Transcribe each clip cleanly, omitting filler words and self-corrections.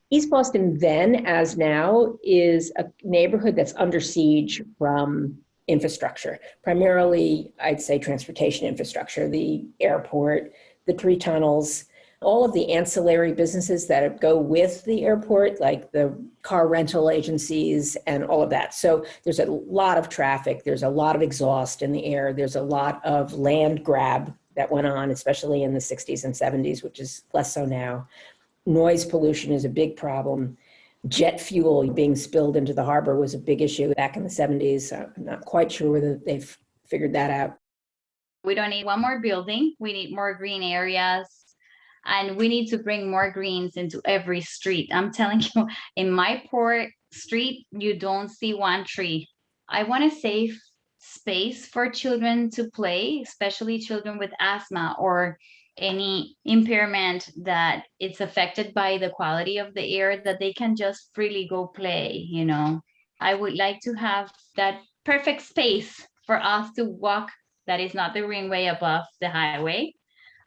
East Boston then, as now, is a neighborhood that's under siege from infrastructure, primarily, I'd say, transportation infrastructure, the airport, the three tunnels, all of the ancillary businesses that go with the airport, like the car rental agencies and all of that. So there's a lot of traffic, there's a lot of exhaust in the air, there's a lot of land grab that went on, especially in the 60s and 70s, which is less so now. Noise pollution is a big problem. Jet fuel being spilled into the harbor was a big issue back in the 70s. I'm not quite sure whether they've figured that out. We don't need one more building. We need more green areas. And we need to bring more greens into every street. I'm telling you, in my poor street, you don't see one tree. I want a safe space for children to play, especially children with asthma or any impairment that it's affected by the quality of the air, that they can just freely go play. I would like to have that perfect space for us to walk that is not the ringway above the highway.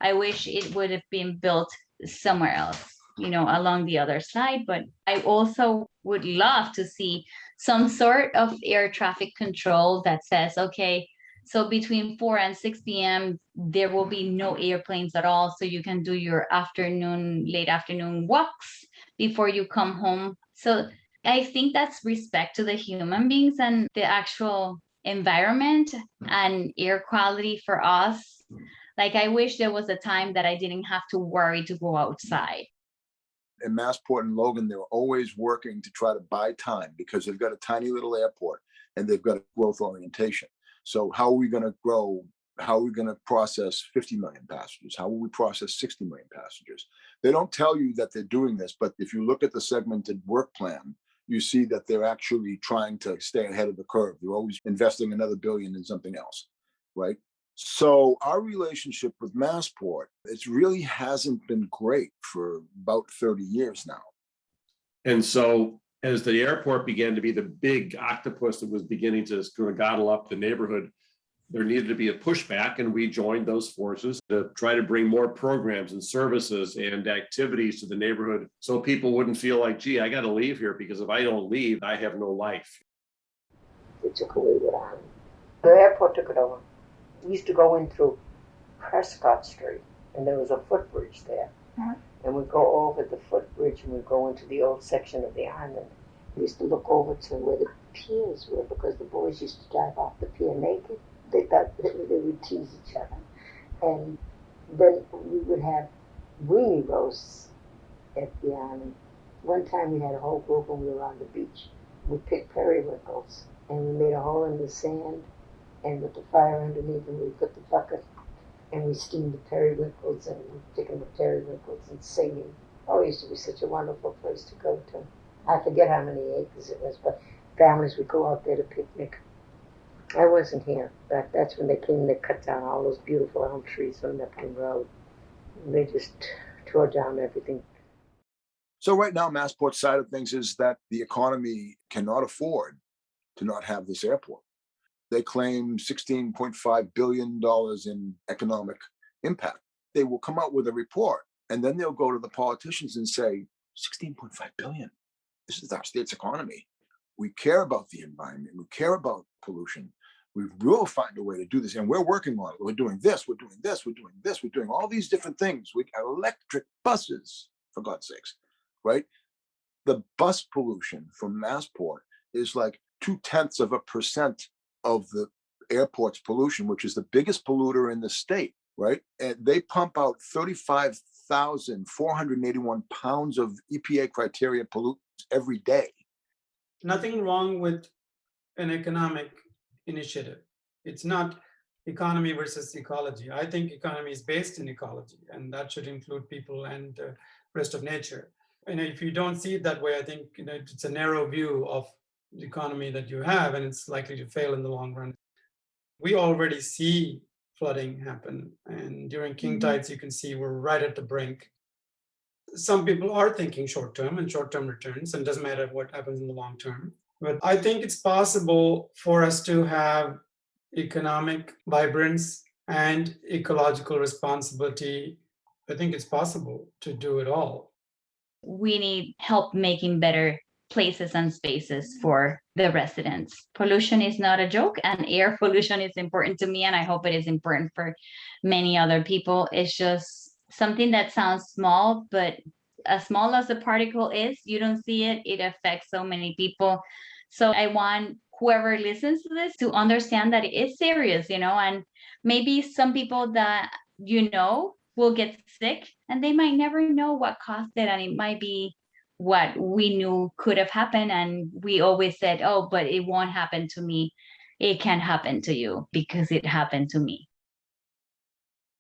I wish it would have been built somewhere else, along the other side. But I also would love to see some sort of air traffic control that says, okay, so between 4 and 6 p.m., there will be no airplanes at all. So you can do your late afternoon walks before you come home. So I think that's respect to the human beings and the actual environment and air quality for us. Like, I wish there was a time that I didn't have to worry to go outside. In Massport and Logan, they're always working to try to buy time because they've got a tiny little airport and they've got a growth orientation. So how are we going to grow? How are we going to process 50 million passengers? How will we process 60 million passengers? They don't tell you that they're doing this, but if you look at the segmented work plan, you see that they're actually trying to stay ahead of the curve. They're always investing another billion in something else, right? So our relationship with Massport, it really hasn't been great for about 30 years now. And so as the airport began to be the big octopus that was beginning to sort of gobble up the neighborhood, there needed to be a pushback, and we joined those forces to try to bring more programs and services and activities to the neighborhood so people wouldn't feel like, gee, I got to leave here because if I don't leave, I have no life. They took away what I had. The airport took it over. We used to go in through Prescott Street, and there was a footbridge there. Uh-huh. And we'd go over the footbridge, and we'd go into the old section of the island. We used to look over to where the piers were, because the boys used to dive off the pier naked. They thought they would tease each other. And then we would have weenie roasts at the island. One time we had a whole group and we were on the beach. We picked periwinkles, and we made a hole in the sand, and with the fire underneath, and we put the bucket, and we steamed the periwinkles, and we were picking the periwinkles and singing. Oh, it used to be such a wonderful place to go to. I forget how many acres it was, but families would go out there to picnic. I wasn't here, but that's when they came. They cut down all those beautiful elm trees on Neptune Road. And they just tore down everything. So right now, Massport's side of things is that the economy cannot afford to not have this airport. They claim $16.5 billion in economic impact. They will come out with a report, and then they'll go to the politicians and say, $16.5 billion. This is our state's economy. We care about the environment. We care about pollution. We will find a way to do this, and we're working on it. We're doing this, we're doing this, we're doing this, we're doing all these different things. We got electric buses, for God's sakes, right? The bus pollution from Massport is like 0.2% of the airport's pollution, which is the biggest polluter in the state, right? And they pump out 35,481 pounds of EPA criteria pollutants every day. Nothing wrong with an economic initiative. It's not economy versus ecology. I think economy is based in ecology, and that should include people and the rest of nature. And if you don't see it that way, I think it's a narrow view of the economy that you have, and it's likely to fail in the long run. We already see flooding happen, and during king tides, you can see we're right at the brink. Some people are thinking short-term and short-term returns, and it doesn't matter what happens in the long term. But I think it's possible for us to have economic vibrance and ecological responsibility. I think it's possible to do it all. we need help making better places and spaces for the residents. Pollution is not a joke, and air pollution is important to me, and I hope it is important for many other people. It's just something that sounds small, but as small as the particle is, you don't see it, it affects so many people. So I want whoever listens to this to understand that it is serious, and maybe some people that will get sick and they might never know what caused it, and it might be what we knew could have happened, and we always said, oh, but it won't happen to me. It can happen to you because it happened to me.